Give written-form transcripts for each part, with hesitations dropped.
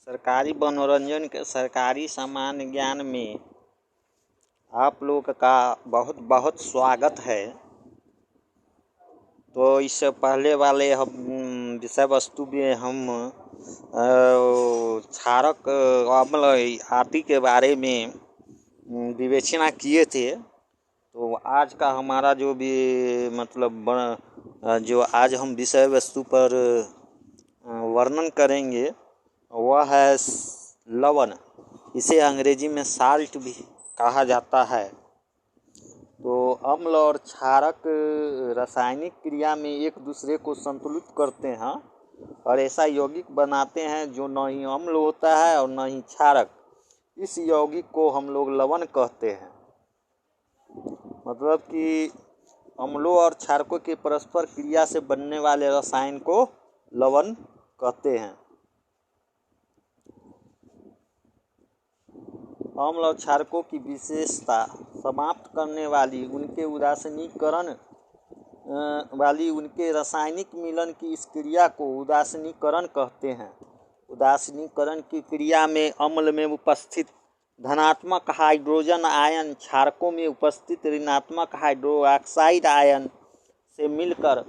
सरकारी मनोरंजन के सरकारी सामान्य ज्ञान में आप लोग का बहुत बहुत स्वागत है। तो इससे पहले वाले हम विषय वस्तु में हम क्षारक अम्ल आदि के बारे में विवेचना किए थे। तो आज का हमारा जो भी जो आज हम विषय वस्तु पर वर्णन करेंगे वह है लवण। इसे अंग्रेजी में साल्ट भी कहा जाता है। तो अम्ल और क्षारक रासायनिक क्रिया में एक दूसरे को संतुलित करते हैं और ऐसा यौगिक बनाते हैं जो न ही अम्ल होता है और न ही क्षारक। इस यौगिक को हम लोग लवण कहते हैं। मतलब कि अम्लों और क्षारकों के परस्पर क्रिया से बनने वाले रसायन को लवण कहते हैं। अम्ल और क्षारकों की विशेषता समाप्त करने वाली उनके उदासीनीकरण वाली उनके रासायनिक मिलन की इस क्रिया को उदासीनीकरण कहते हैं। उदासीनीकरण की क्रिया में अम्ल में उपस्थित धनात्मक हाइड्रोजन आयन क्षारकों में उपस्थित ऋणात्मक हाइड्रोक्साइड आयन से मिलकर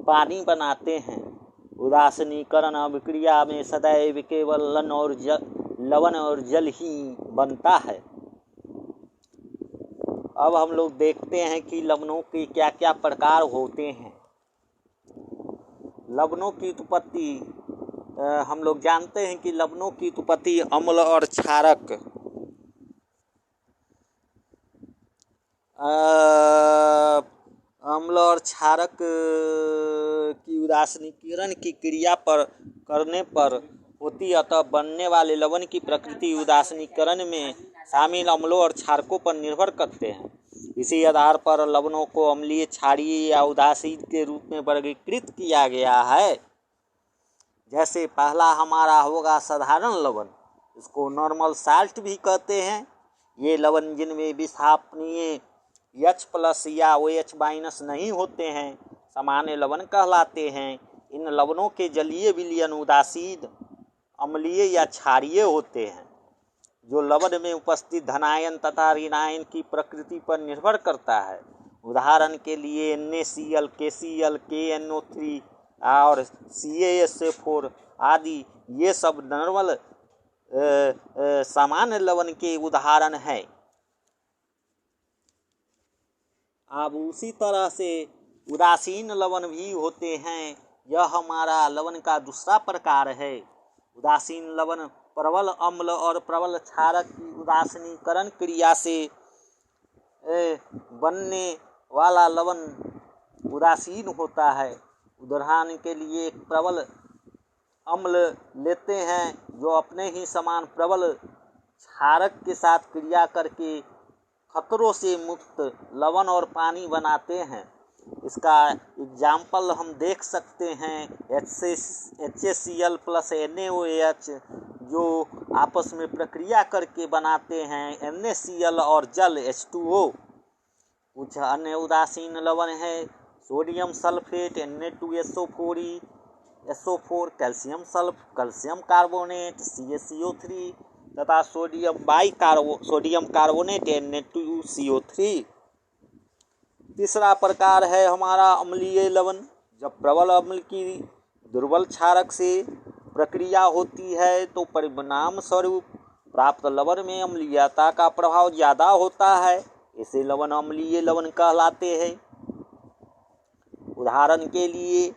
पानी बनाते हैं। उदासीनीकरण अभिक्रिया में सदैव केवल लवण और जल ही बनता है। अब हम लोग देखते हैं कि लवणों के क्या क्या प्रकार होते हैं। लवणों की उत्पत्ति हम लोग जानते हैं कि लवणों की उत्पत्ति अम्ल और क्षारक की उदासीनीकरण की क्रिया पर करने पर होती, अतः बनने वाले लवण की प्रकृति उदासीनीकरण में शामिल अम्लों और क्षारकों पर निर्भर करते हैं। इसी आधार पर लवणों को अम्लीय, क्षारीय या उदासीन के रूप में वर्गीकृत किया गया है। जैसे पहला हमारा होगा साधारण लवण, इसको नॉर्मल साल्ट भी कहते हैं। ये लवण जिनमें विस्थापनीय H+ या OH- नहीं होते हैं सामान्य लवण कहलाते हैं। इन लवणों के जलीय विलयन उदासीन, अम्लीय या क्षारीय होते हैं, जो लवण में उपस्थित धनायन तथा ऋणायन की प्रकृति पर निर्भर करता है। उदाहरण के लिए NaCl, KCl, KNO3 और CaSO4 आदि ये सब नॉर्मल सामान्य लवण के उदाहरण हैं। अब उसी तरह से उदासीन लवण भी होते हैं। यह हमारा लवण का दूसरा प्रकार है। उदासीन लवण प्रबल अम्ल और प्रबल क्षारक की उदासीनीकरण क्रिया से बनने वाला लवण उदासीन होता है। उदाहरण के लिए एक प्रबल अम्ल लेते हैं जो अपने ही समान प्रबल क्षारक के साथ क्रिया करके खतरों से मुक्त लवण और पानी बनाते हैं। इसका एग्जाम्पल हम देख सकते हैं HCl + NaOH जो आपस में प्रक्रिया करके बनाते हैं NaCl और जल H2O। कुछ अन्य उदासीन लवण है sodium sulphate Na2SO4, SO4, calcium carbonate CaCO3 तथा सोडियम कार्बोनेट Na2CO3। तीसरा प्रकार है हमारा अम्लीय लवण। जब प्रबल अम्ल की दुर्बल क्षारक से प्रक्रिया होती है तो परिणाम स्वरूप प्राप्त लवण में अम्लीयता का प्रभाव ज़्यादा होता है। इसे लवण अम्लीय लवण कहलाते हैं। उदाहरण के लिए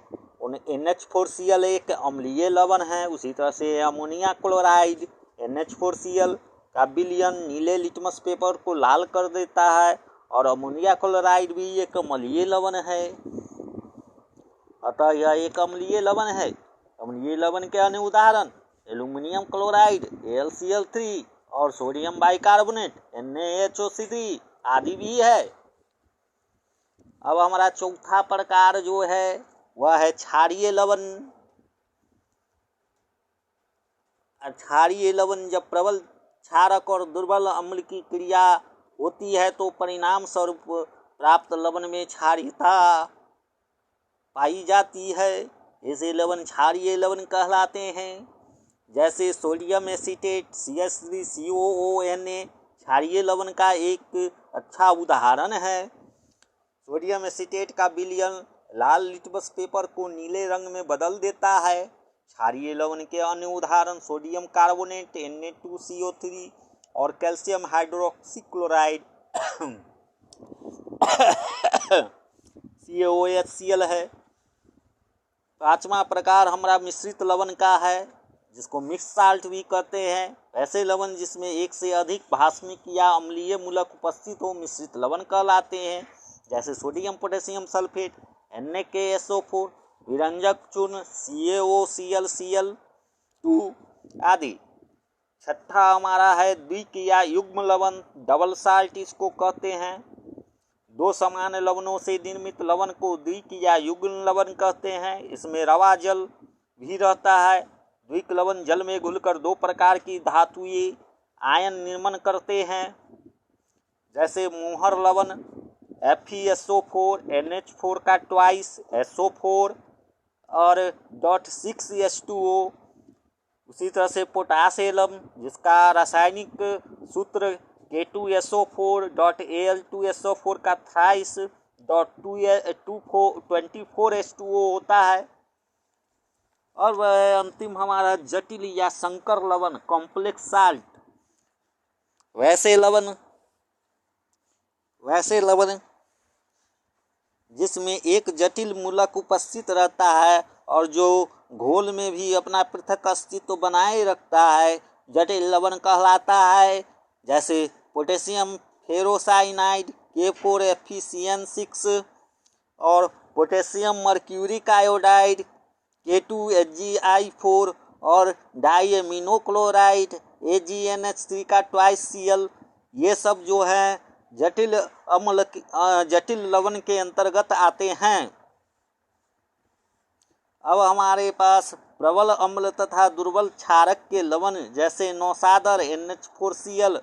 NH4Cl एक अम्लीय लवण है। उसी तरह से अमोनिया क्लोराइड NH4Cl का विलयन नीले लिटमस पेपर को लाल कर देता है और अमोनिया क्लोराइड भी एक अम्लीय लवण है। अतः यह एक अम्लीय लवण है। अम्लीय लवण के अन्य उदाहरण एल्यूमिनियम क्लोराइड AlCl3 और सोडियम बाइकार्बोनेट NaHO3 आदि भी है। अब हमारा चौथा प्रकार जो है वह है क्षारीय लवण। क्षारीय लवण जब प्रबल क्षारक और दुर्बल अम्ल की क्रिया होती है तो परिणाम स्वरूप प्राप्त लवण में क्षारीयता पाई जाती है। ऐसे लवण क्षारीय लवण कहलाते हैं। जैसे सोडियम एसीटेट CH3COONA क्षारीय लवण का एक अच्छा उदाहरण है। सोडियम एसीटेट का विलयन लाल लिटमस पेपर को नीले रंग में बदल देता है। क्षारीय लवण के अन्य उदाहरण सोडियम कार्बोनेट Na2CO3 और कैल्शियम हाइड्रोक्सी क्लोराइड CaOHCl है। पांचवा प्रकार हमारा मिश्रित लवण का है, जिसको मिक्स साल्ट भी कहते हैं। ऐसे लवण जिसमें एक से अधिक भास्मिक या अम्लीय मूलक उपस्थित हो मिश्रित लवण कहलाते हैं। जैसे सोडियम पोटेशियम सल्फेट NaKSO4, विरंजक चूर्ण CaOClCl2 आदि। छठा हमारा है द्विक या युग्म लवण, डबल साल्ट इसको कहते हैं। दो समान लवणों से निर्मित लवण को द्विक या युग्म लवण कहते हैं। इसमें रवा जल भी रहता है। द्विक लवण जल में घुलकर दो प्रकार की धातुएं आयन निर्माण करते हैं। जैसे मोहर लवण FeSO4 NH4 का ट्वाइस SO4 और .6H2O। उसी तरह से पोटास एलम जिसका रासायनिक सूत्र K2SO4 Al2SO4 का थ्राइस .24H2O होता है। और वह अंतिम हमारा जटिल या संकर लवण कॉम्प्लेक्स साल्ट। वैसे लवण जिसमें एक जटिल मूलक उपस्थित रहता है और जो घोल में भी अपना पृथक अस्तित्व बनाए रखता है, जटिल लवण कहलाता है। जैसे पोटेशियम फेरोसाइनाइड K4FeCN6 और पोटेशियम मर्क्यूरिक आयोडाइड K2HgI4 और डाईएमिनो क्लोराइड AgNH3 का ट्वाइस Cl, ये सब जो है जटिल लवण के अंतर्गत आते हैं। अब हमारे पास प्रबल अम्ल तथा दुर्बल क्षारक के लवण जैसे नौसादर NH4Cl,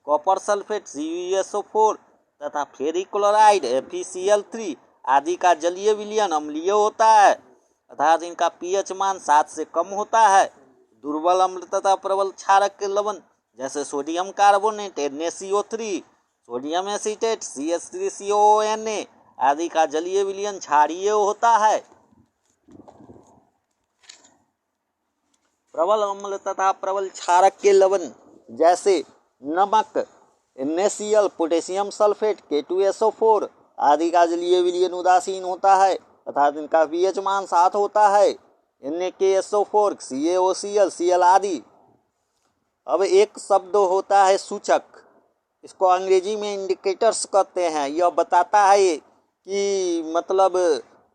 कॉपर सल्फेट CuSO4 तथा फेरिक क्लोराइड FeCl3 आदि का जलीय विलयन अम्लीय होता है, अर्थात इनका pH मान 7 से कम होता है। दुर्बल अम्ल तथा प्रबल क्षारक के लवण जैसे sodium carbonate NaCO3, sodium acetate CH3COONA आदि का जलीय विलयन क्षारीय होता है। प्रबल अम्ल तथा प्रबल क्षारक के लवण जैसे नमक NaCl, पोटेशियम सल्फेट K2SO4 आदि का जलीय विलयन उदासीन होता है, अर्थात इनका pH मान 7 होता है। NaKSO4 CaOCl Cl आदि। अब एक शब्द होता है सूचक, इसको अंग्रेजी में इंडिकेटर्स कहते हैं। यह बताता है कि मतलब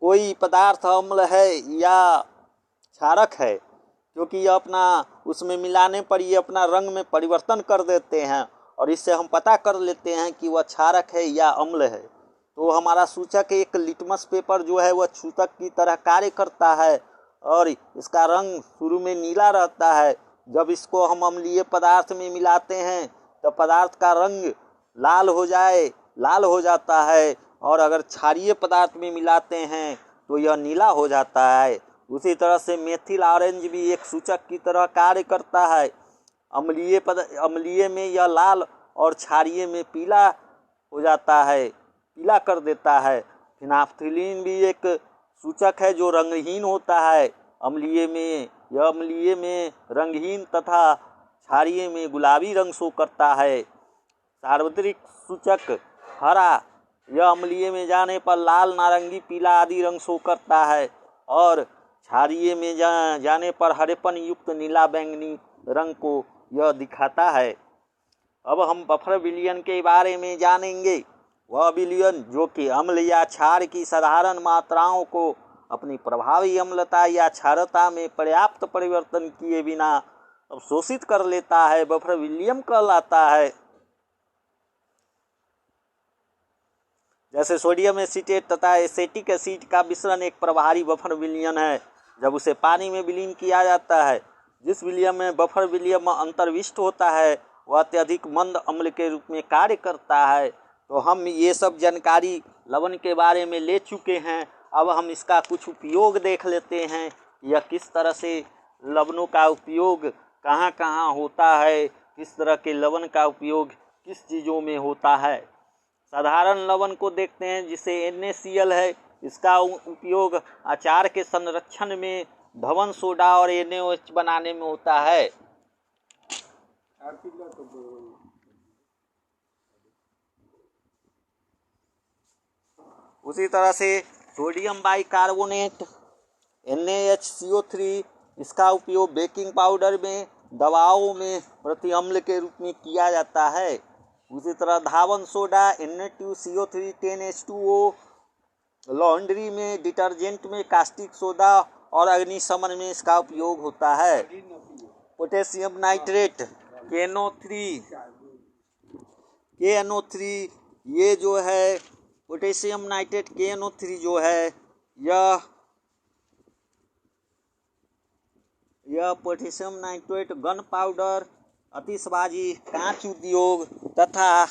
कोई पदार्थ अम्ल है या क्षारक है, क्योंकि यह अपना उसमें मिलाने पर ये अपना रंग में परिवर्तन कर देते हैं और इससे हम पता कर लेते हैं कि वह क्षारक है या अम्ल है। तो हमारा सूचक एक लिटमस पेपर जो है वह सूचक की तरह कार्य करता है और इसका रंग शुरू में नीला रहता है। जब इसको हम अम्लीय पदार्थ में मिलाते हैं तो पदार्थ का रंग लाल हो जाता है, और अगर क्षारीय पदार्थ में मिलाते हैं तो यह नीला हो जाता है। उसी तरह से मेथिल ऑरेंज भी एक सूचक की तरह कार्य करता है। अम्लीय में यह लाल और क्षारीय में पीला हो जाता है, पीला कर देता है। फिनाफ्थिलीन भी एक सूचक है जो रंगहीन होता है। अम्लीय में रंगहीन तथा क्षारीय में गुलाबी रंग शो करता है। सार्वत्रिक सूचक हरा, यह अम्लीय में जाने पर लाल, नारंगी, पीला आदि रंग शो करता है और क्षारीय में जाने पर हरेपन युक्त नीला बैंगनी रंग को यह दिखाता है। अब हम बफर विलयन के बारे में जानेंगे। वह विलयन जो कि अम्ल या क्षार की साधारण मात्राओं को अपनी प्रभावी अम्लता या क्षारता में पर्याप्त परिवर्तन किए बिना अवशोषित कर लेता है, बफर विलयन कहलाता है। जैसे सोडियम एसीटेट तथा एसेटिक एसिड का मिश्रण एक प्रभावी बफर विलयन है जब उसे पानी में विलीन किया जाता है। जिस विलयन में बफर विलयन अंतर्विष्ट होता है वह अत्यधिक मंद अम्ल के रूप में कार्य करता है। तो हम ये सब जानकारी लवण के बारे में ले चुके हैं। अब हम इसका कुछ उपयोग देख लेते हैं, यह किस तरह से लवणों का उपयोग कहाँ कहाँ होता है, किस तरह के लवण का उपयोग किस चीज़ों में होता है। साधारण लवण को देखते हैं जिसे NaCl है, इसका उपयोग अचार के संरक्षण में, धवन सोडा और NaOH बनाने में होता है। उसी तरह से सोडियम बाइकार्बोनेट NaHCO3, इसका उपयोग बेकिंग पाउडर में, दवाओं में प्रतिअम्ल के रूप में किया जाता है। उसी तरह धावन सोडा Na2CO3 10H2O, लॉन्ड्री में, डिटर्जेंट में, कास्टिक सोडा और अग्निशमन में इसका उपयोग होता है। पोटेशियम नाइट्रेट KNO3, ये जो है पोटेशियम नाइट्रेट KNO3 जो है यह पोटेशियम नाइट्रेट गन पाउडर, आतिशबाजी, कांच उद्योग तथा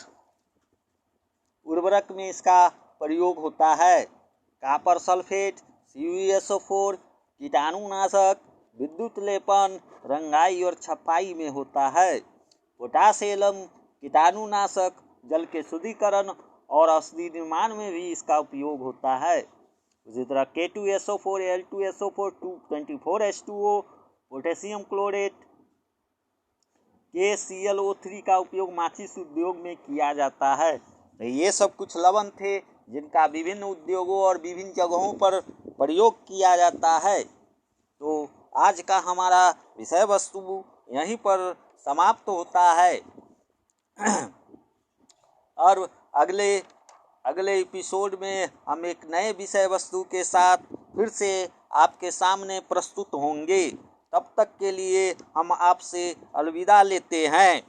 उर्वरक में इसका प्रयोग होता है। कॉपर सल्फेट CuSO4 कीटाणुनाशक, विद्युत लेपन, रंगाई और छपाई में होता है। पोटाश एलम कीटाणुनाशक, जल के शुद्धिकरण और औषधि निर्माण में भी इसका उपयोग होता है। उसी तरह K2SO4 Al2SO4 224H2O, potassium chlorate KClO3 का उपयोग माचिस उद्योग में किया जाता है। तो ये सब कुछ लवण थे जिनका विभिन्न उद्योगों और विभिन्न जगहों पर प्रयोग किया जाता है। तो आज का हमारा विषय वस्तु यहीं पर समाप्त होता है और अगले एपिसोड में हम एक नए विषय वस्तु के साथ फिर से आपके सामने प्रस्तुत होंगे। तब तक के लिए हम आपसे अलविदा लेते हैं।